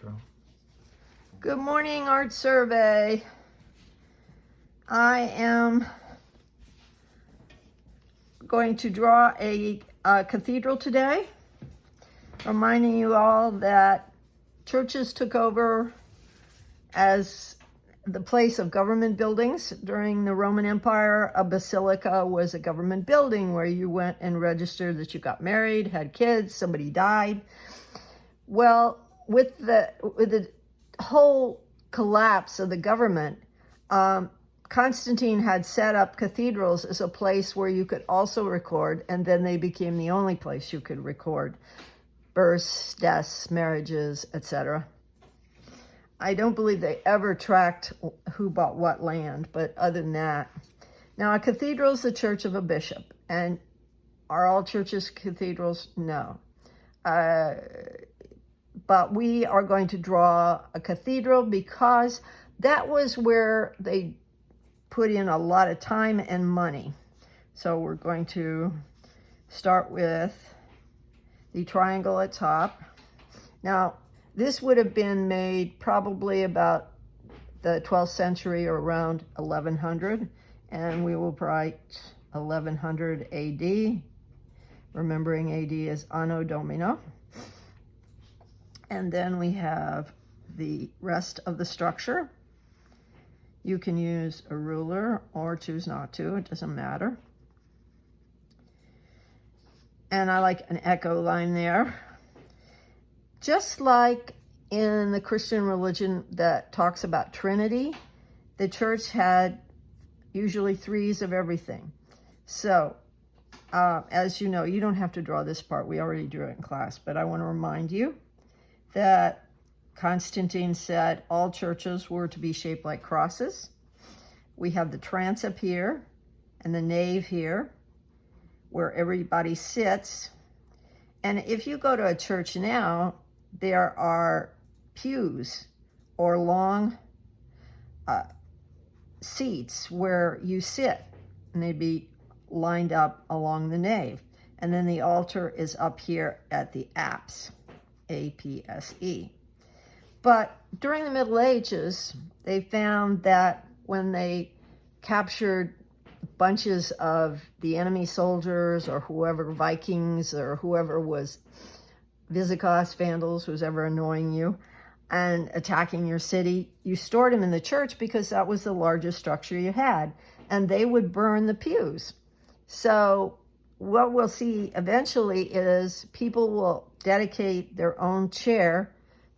intro. Good morning, Art Survey. I am going to draw a cathedral today, reminding you all that churches took over as the place of government buildings. During the Roman Empire, a basilica was a government building where you went and registered that you got married, had kids, somebody died. Well, with the whole collapse of the government, Constantine had set up cathedrals as a place where you could also record, and then they became the only place you could record births, deaths, marriages, etc. I don't believe they ever tracked who bought what land, but other than that. Now, a cathedral is the church of a bishop, and are all churches cathedrals? No. But we are going to draw a cathedral because that was where they put in a lot of time and money. So we're going to start with the triangle at top. Now, this would have been made probably about the 12th century or around 1100, and we will write 1100 AD, remembering AD is Anno Domini. And then we have the rest of the structure. You can use a ruler or choose not to, it doesn't matter. And I like an echo line there. Just like in the Christian religion that talks about Trinity, the church had usually threes of everything. So, as you know, you don't have to draw this part. We already drew it in class, but I want to remind you that Constantine said all churches were to be shaped like crosses. We have the transept here and the nave here where everybody sits. And if you go to a church now, there are pews or long seats where you sit, and they'd be lined up along the nave. And then the altar is up here at the apse. APSE. But during the Middle Ages, they found that when they captured bunches of the enemy soldiers or whoever, Vikings or whoever was Visigoths, Vandals, who's ever annoying you, and attacking your city, you stored them in the church because that was the largest structure you had, and they would burn the pews. So what we'll see eventually is people will dedicate their own chair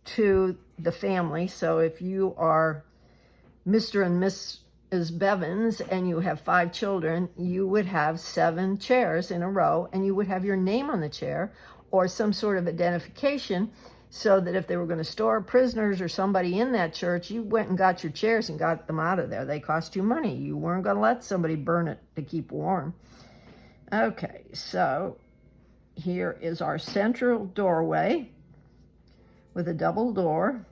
to the family. So if you are Mr. and Mrs. Bevins and you have 5 children, you would have 7 chairs in a row, and you would have your name on the chair or some sort of identification, so that if they were going to store prisoners or somebody in that church, you went and got your chairs and got them out of there. They cost you money. You weren't going to let somebody burn it to keep warm. Okay, so here is our central doorway with a double door.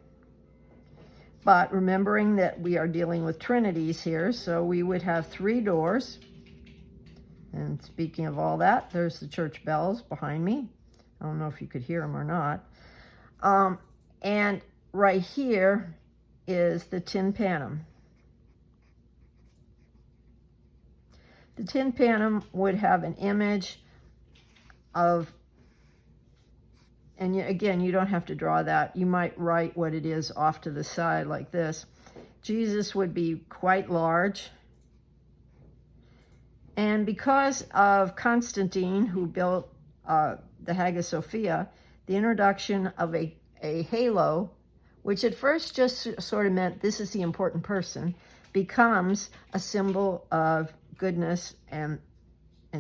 But remembering that we are dealing with trinities here, so we would have 3 doors. And speaking of all that, there's the church bells behind me. I don't know if you could hear them or not. And right here is the tympanum. The tympanum would have an image of, and again, you don't have to draw that. You might write what it is off to the side like this. Jesus would be quite large. And because of Constantine, who built the Hagia Sophia, the introduction of a halo, which at first just sort of meant this is the important person, becomes a symbol of goodness and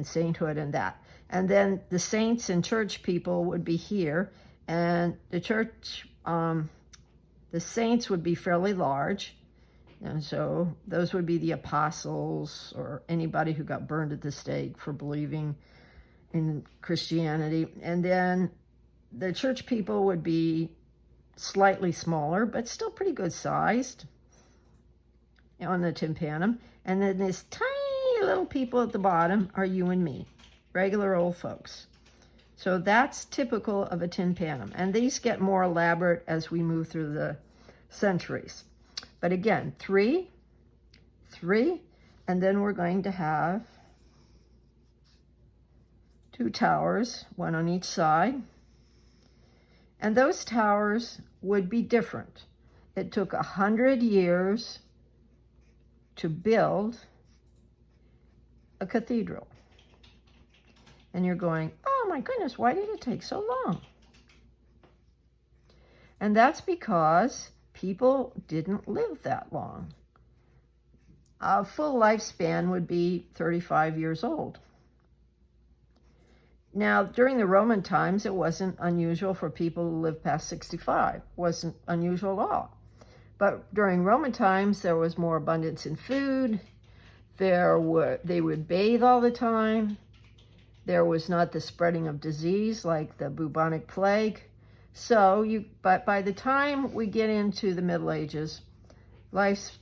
sainthood and that. And then the saints and church people would be here, and the church, the saints would be fairly large. And so those would be the apostles or anybody who got burned at the stake for believing in Christianity. And then the church people would be slightly smaller, but still pretty good sized on the tympanum. And then this tiny little people at the bottom are you and me, regular old folks. So that's typical of a tympanum. And these get more elaborate as we move through the centuries. But again, 3, 3, and then we're going to have 2 towers, one on each side. And those towers would be different. It took 100 years to build a cathedral. And you're going, oh my goodness, why did it take so long? And that's because people didn't live that long. A full lifespan would be 35 years old. Now, during the Roman times, it wasn't unusual for people to live past 65. It wasn't unusual at all. But during Roman times, there was more abundance in food. They would bathe all the time. There was not the spreading of disease like the bubonic plague. But by the time we get into the Middle Ages, lives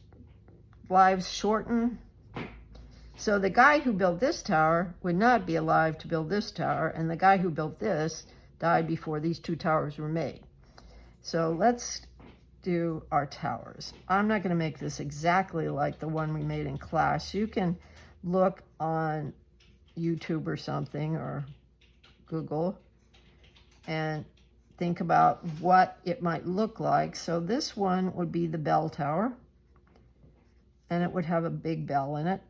shorten. So the guy who built this tower would not be alive to build this tower, and the guy who built this died before these 2 towers were made. So let's do our towers. I'm not going to make this exactly like the one we made in class. You can look on YouTube or something, or Google, and think about what it might look like. So this one would be the bell tower, and it would have a big bell in it.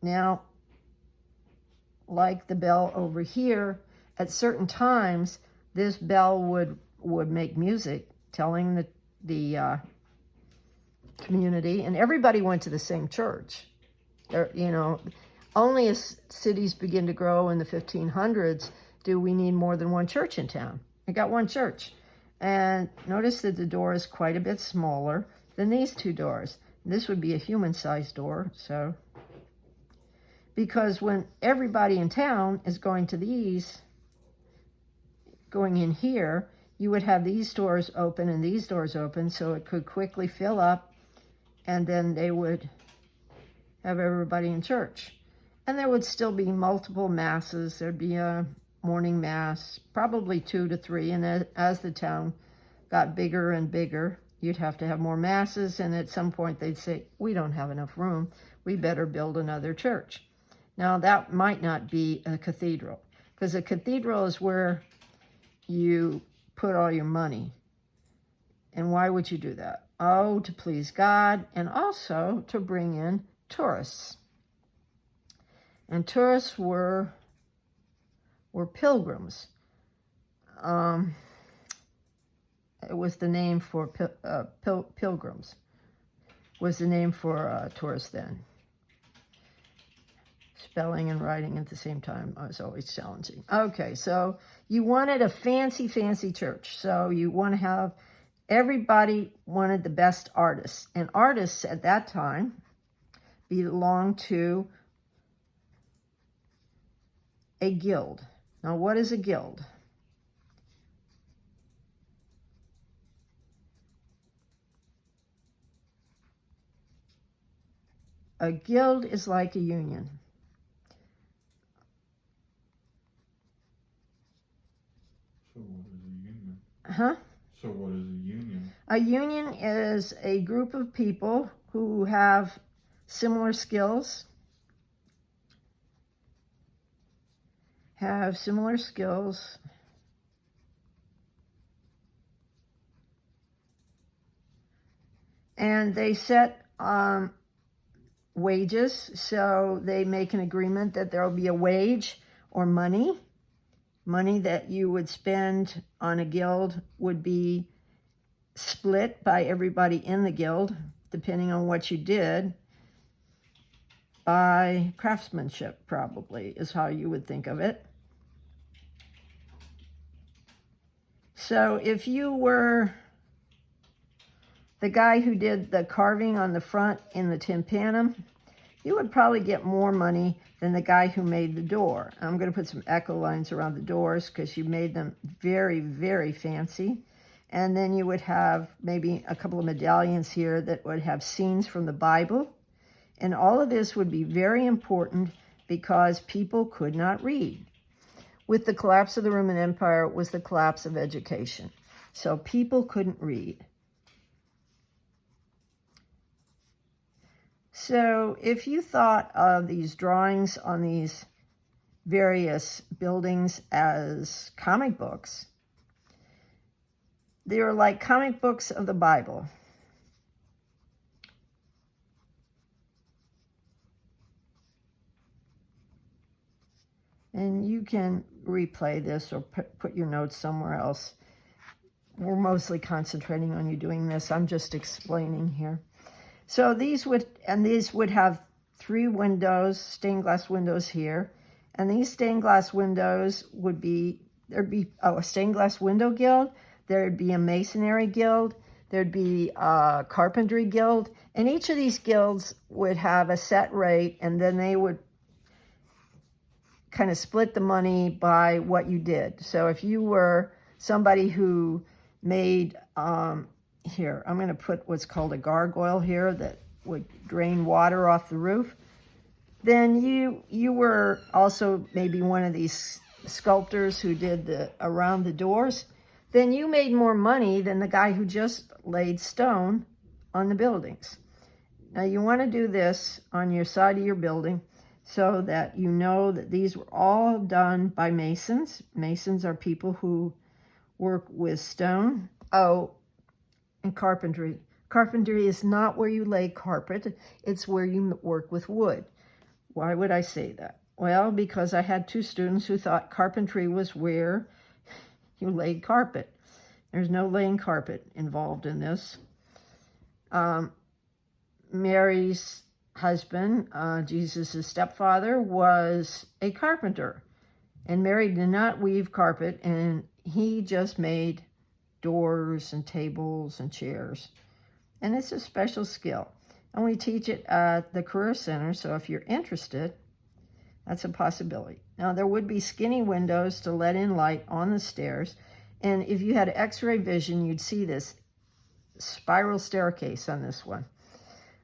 Now, like the bell over here, at certain times, this bell would make music, telling the community, and everybody went to the same church. Only as cities begin to grow in the 1500s do we need more than one church in town. We got one church. And notice that the door is quite a bit smaller than these 2 doors. This would be a human-sized door, so. Because when everybody in town is going in here, you would have these doors open and these doors open, so it could quickly fill up, and then they would have everybody in church. And there would still be multiple masses. There'd be a morning mass, probably 2 to 3, and as the town got bigger and bigger, you'd have to have more masses, and at some point they'd say, we don't have enough room, we better build another church. Now that might not be a cathedral, because a cathedral is where you put all your money. And why would you do that? Oh, to please God, and also to bring in tourists. And tourists were pilgrims. It was the name for pilgrims, was the name for tourists then. Spelling and writing at the same time was always challenging. Okay, so you wanted a fancy, fancy church. So you want to have, everybody wanted the best artists. And artists at that time belonged to a guild. Now, what is a guild? A guild is like a union. So what is a union? Huh? So what is a union? A union is a group of people who have similar skills, and they set wages. So they make an agreement that there will be a wage or money that you would spend on a guild would be split by everybody in the guild, depending on what you did, by craftsmanship, probably, is how you would think of it. So if you were the guy who did the carving on the front in the tympanum, you would probably get more money than the guy who made the door. I'm going to put some echo lines around the doors because you made them very, very fancy. And then you would have maybe a couple of medallions here that would have scenes from the Bible. And all of this would be very important because people could not read. with the collapse of the Roman Empire was the collapse of education. So people couldn't read. So if you thought of these drawings on these various buildings as comic books, they are like comic books of the Bible. And you can replay this or put your notes somewhere else. We're mostly concentrating on you doing this. I'm just explaining here. So these would have 3 windows, stained glass windows here. And these stained glass windows would be, there'd be a stained glass window guild, there'd be a masonry guild, there'd be a carpentry guild. And each of these guilds would have a set rate, and then they would kind of split the money by what you did. So if you were somebody who made, here, I'm going to put what's called a gargoyle here that would drain water off the roof, then you were also maybe one of these sculptors who did around the doors, then you made more money than the guy who just laid stone on the buildings. Now you want to do this on your side of your building so that you know that these were all done by masons. Masons are people who work with stone. Oh, and carpentry. Carpentry is not where you lay carpet. It's where you work with wood. Why would I say that? Well, because I had 2 students who thought carpentry was where you laid carpet. There's no laying carpet involved in this. Mary's husband, Jesus' stepfather, was a carpenter. And Mary did not weave carpet, and he just made doors and tables and chairs. And it's a special skill. And we teach it at the Career Center, so if you're interested, that's a possibility. Now, there would be skinny windows to let in light on the stairs. And if you had X-ray vision, you'd see this spiral staircase on this one.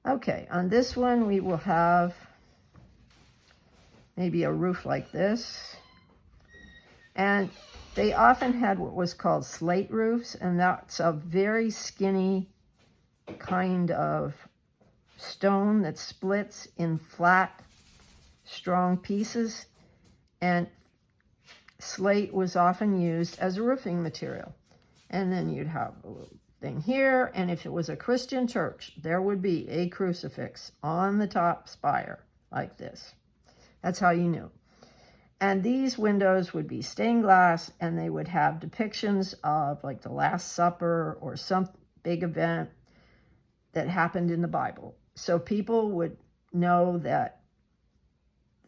Okay, on this one, we will have maybe a roof like this. And they often had what was called slate roofs, and that's a very skinny kind of stone that splits in flat, strong pieces. And slate was often used as a roofing material. And then you'd have a little thing here, and if it was a Christian church, there would be a crucifix on the top spire like this. That's how you knew. And these windows would be stained glass, and they would have depictions of like the Last Supper or some big event that happened in the Bible. So people would know that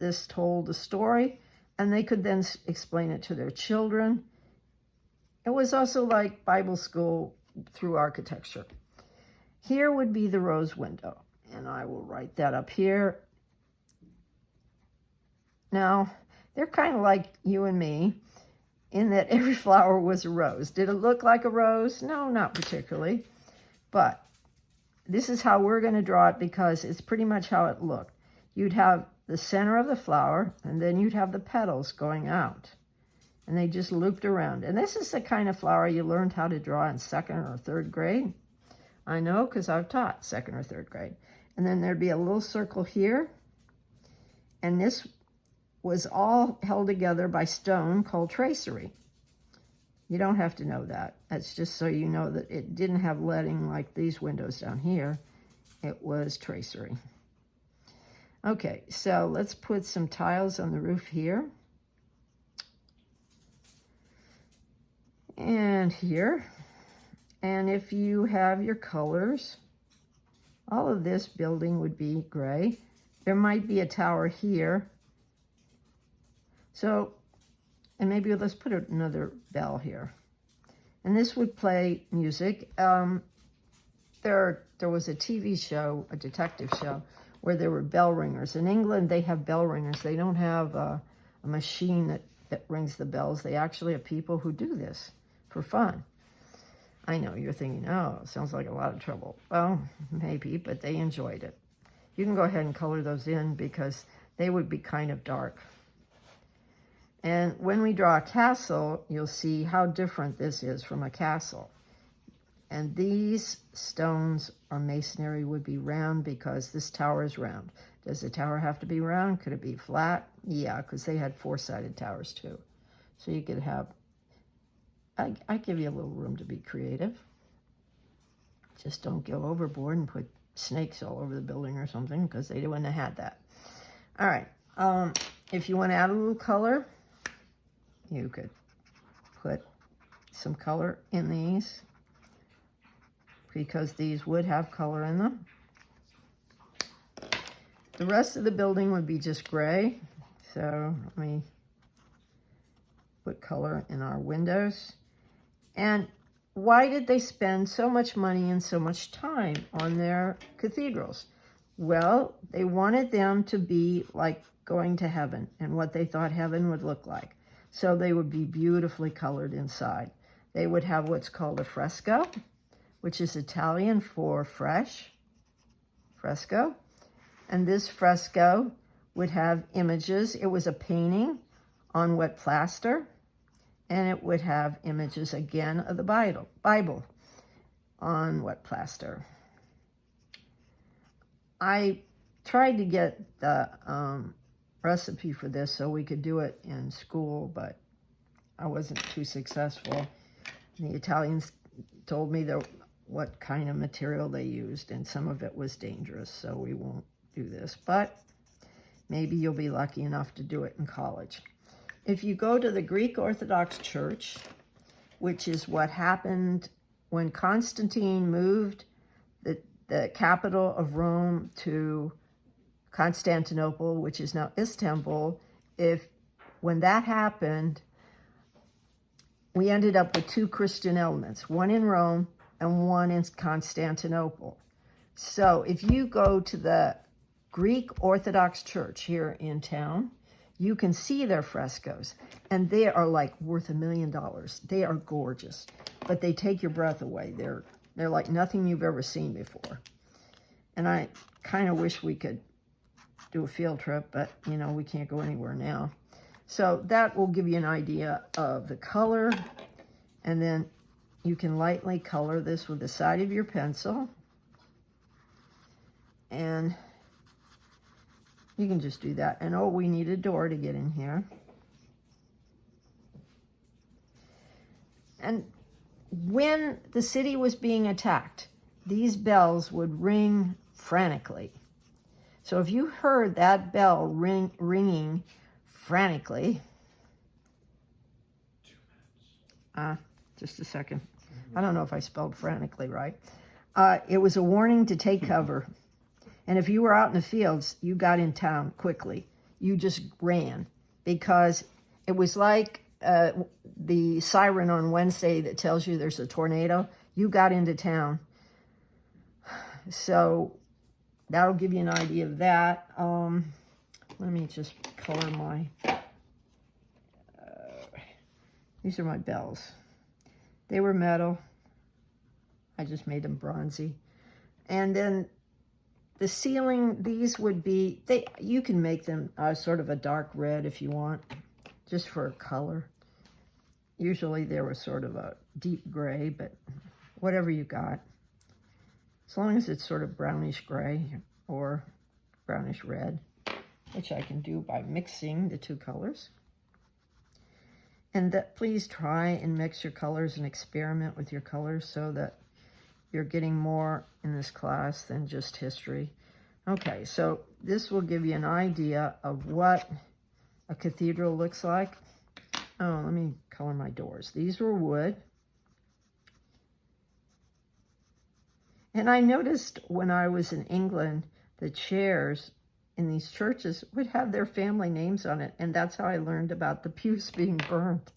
this told a story, and they could then explain it to their children. It was also like Bible school through architecture. Here would be the rose window, and I will write that up here. Now, they're kind of like you and me in that every flower was a rose. Did it look like a rose? No, not particularly. But this is how we're going to draw it because it's pretty much how it looked. You'd have the center of the flower, and then you'd have the petals going out. And they just looped around. And this is the kind of flower you learned how to draw in 2nd or 3rd grade. I know because I've taught 2nd or 3rd grade. And then there'd be a little circle here. And this was all held together by stone called tracery. You don't have to know that. That's just so you know that it didn't have leading like these windows down here. It was tracery. Okay, so let's put some tiles on the roof here. And here. And if you have your colors, all of this building would be gray. There might be a tower here. So, and maybe let's put another bell here. And this would play music. There was a TV show, a detective show, where there were bell ringers. In England, they have bell ringers. They don't have a machine that rings the bells. They actually have people who do this for fun. I know, you're thinking, oh, sounds like a lot of trouble. Well, maybe, but they enjoyed it. You can go ahead and color those in because they would be kind of dark. And when we draw a castle, you'll see how different this is from a castle. And these stones or masonry would be round because this tower is round. Does the tower have to be round? Could it be flat? Yeah, because they had four-sided towers too. So you could have, I give you a little room to be creative. Just don't go overboard and put snakes all over the building or something, because they wouldn't have had that. All right, if you want to add a little color, you could put some color in these, because these would have color in them. The rest of the building would be just gray. So let me put color in our windows. And why did they spend so much money and so much time on their cathedrals? Well, they wanted them to be like going to heaven and what they thought heaven would look like. So they would be beautifully colored inside. They would have what's called a fresco, which is Italian for fresh, fresco. And this fresco would have images. It was a painting on wet plaster, and it would have images again of the Bible on wet plaster. I tried to get the recipe for this so we could do it in school, but I wasn't too successful. The Italians told me what kind of material they used, and some of it was dangerous, so we won't do this, but maybe you'll be lucky enough to do it in college. If you go to the Greek Orthodox Church, which is what happened when Constantine moved the capital of Rome to Constantinople, which is now Istanbul, when that happened, we ended up with two Christian elements, one in Rome and one in Constantinople. So if you go to the Greek Orthodox Church here in town, you can see their frescoes, and they are like worth $1 million. They are gorgeous, but they take your breath away. They're like nothing you've ever seen before. And I kind of wish we could do a field trip, but you know, we can't go anywhere now. So that will give you an idea of the color, and then you can lightly color this with the side of your pencil, and you can just do that. And oh, we need a door to get in here. And when the city was being attacked, these bells would ring frantically. So if you heard that bell ringing frantically, just a second. I don't know if I spelled frantically right. It was a warning to take cover. And if you were out in the fields, you got in town quickly. You just ran, because it was like the siren on Wednesday that tells you there's a tornado. You got into town. So that'll give you an idea of that. Let me just color my, these are my bells. They were metal. I just made them bronzy. And then the ceiling, these would be, you can make them sort of a dark red if you want, just for color. Usually they were sort of a deep gray, but whatever you got. As long as it's sort of brownish gray or brownish red, which I can do by mixing the two colors. And please try and mix your colors and experiment with your colors so that you're getting more in this class than just history. Okay, so this will give you an idea of what a cathedral looks like. Oh, let me color my doors. These were wood. And I noticed when I was in England, the chairs in these churches would have their family names on it. And that's how I learned about the pews being burned.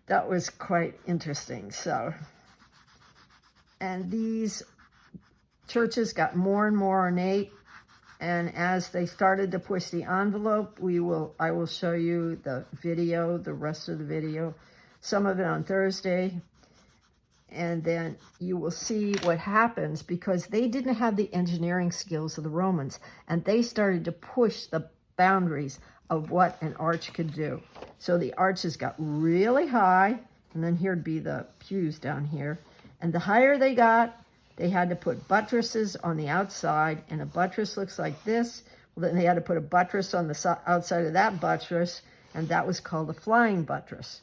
That was quite interesting. So, and these churches got more and more ornate, and as they started to push the envelope, I will show you the rest of the video, some of it on Thursday, and then you will see what happens, because they didn't have the engineering skills of the Romans, and they started to push the boundaries of what an arch could do. So the arches got really high, and then here'd be the pews down here. And the higher they got, they had to put buttresses on the outside, and a buttress looks like this. Well, then they had to put a buttress on the outside of that buttress, and that was called a flying buttress.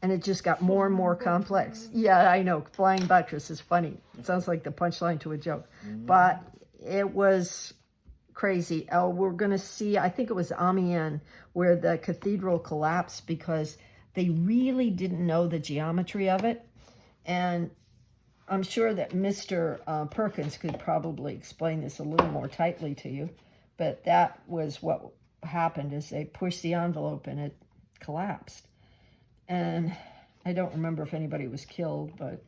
And it just got more and more complex. Yeah, I know, flying buttress is funny. It sounds like the punchline to a joke. But it was crazy. Oh, we're going to see, I think it was Amiens, where the cathedral collapsed because they really didn't know the geometry of it. And I'm sure that Mr. Perkins could probably explain this a little more tightly to you. But that was what happened, is they pushed the envelope and it collapsed. And I don't remember if anybody was killed, but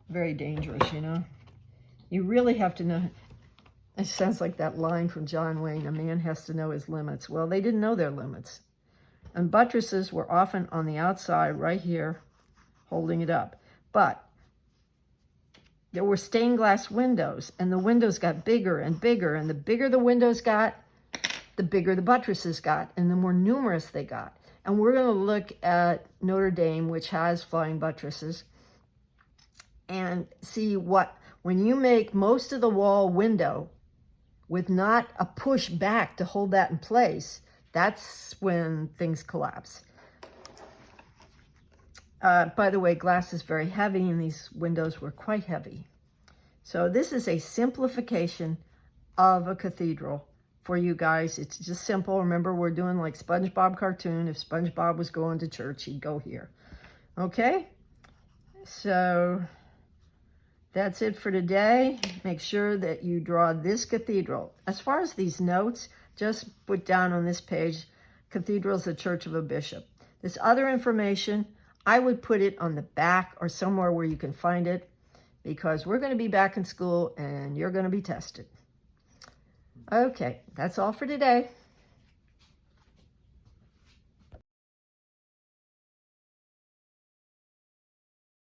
very dangerous, you know. You really have to know. It sounds like that line from John Wayne, a man has to know his limits. Well, they didn't know their limits. And buttresses were often on the outside right here, holding it up. But there were stained glass windows, and the windows got bigger and bigger, and the bigger the windows got, the bigger the buttresses got, and the more numerous they got. And we're going to look at Notre Dame, which has flying buttresses, and see what, when you make most of the wall window with not a push back to hold that in place, that's when things collapse. By the way, glass is very heavy, and these windows were quite heavy. So this is a simplification of a cathedral for you guys. It's just simple. Remember, we're doing like SpongeBob cartoon. If SpongeBob was going to church, he'd go here. Okay? So that's it for today. Make sure that you draw this cathedral. As far as these notes, just put down on this page, cathedral is the church of a bishop. This other information, I would put it on the back or somewhere where you can find it, because we're going to be back in school and you're going to be tested. Okay, that's all for today.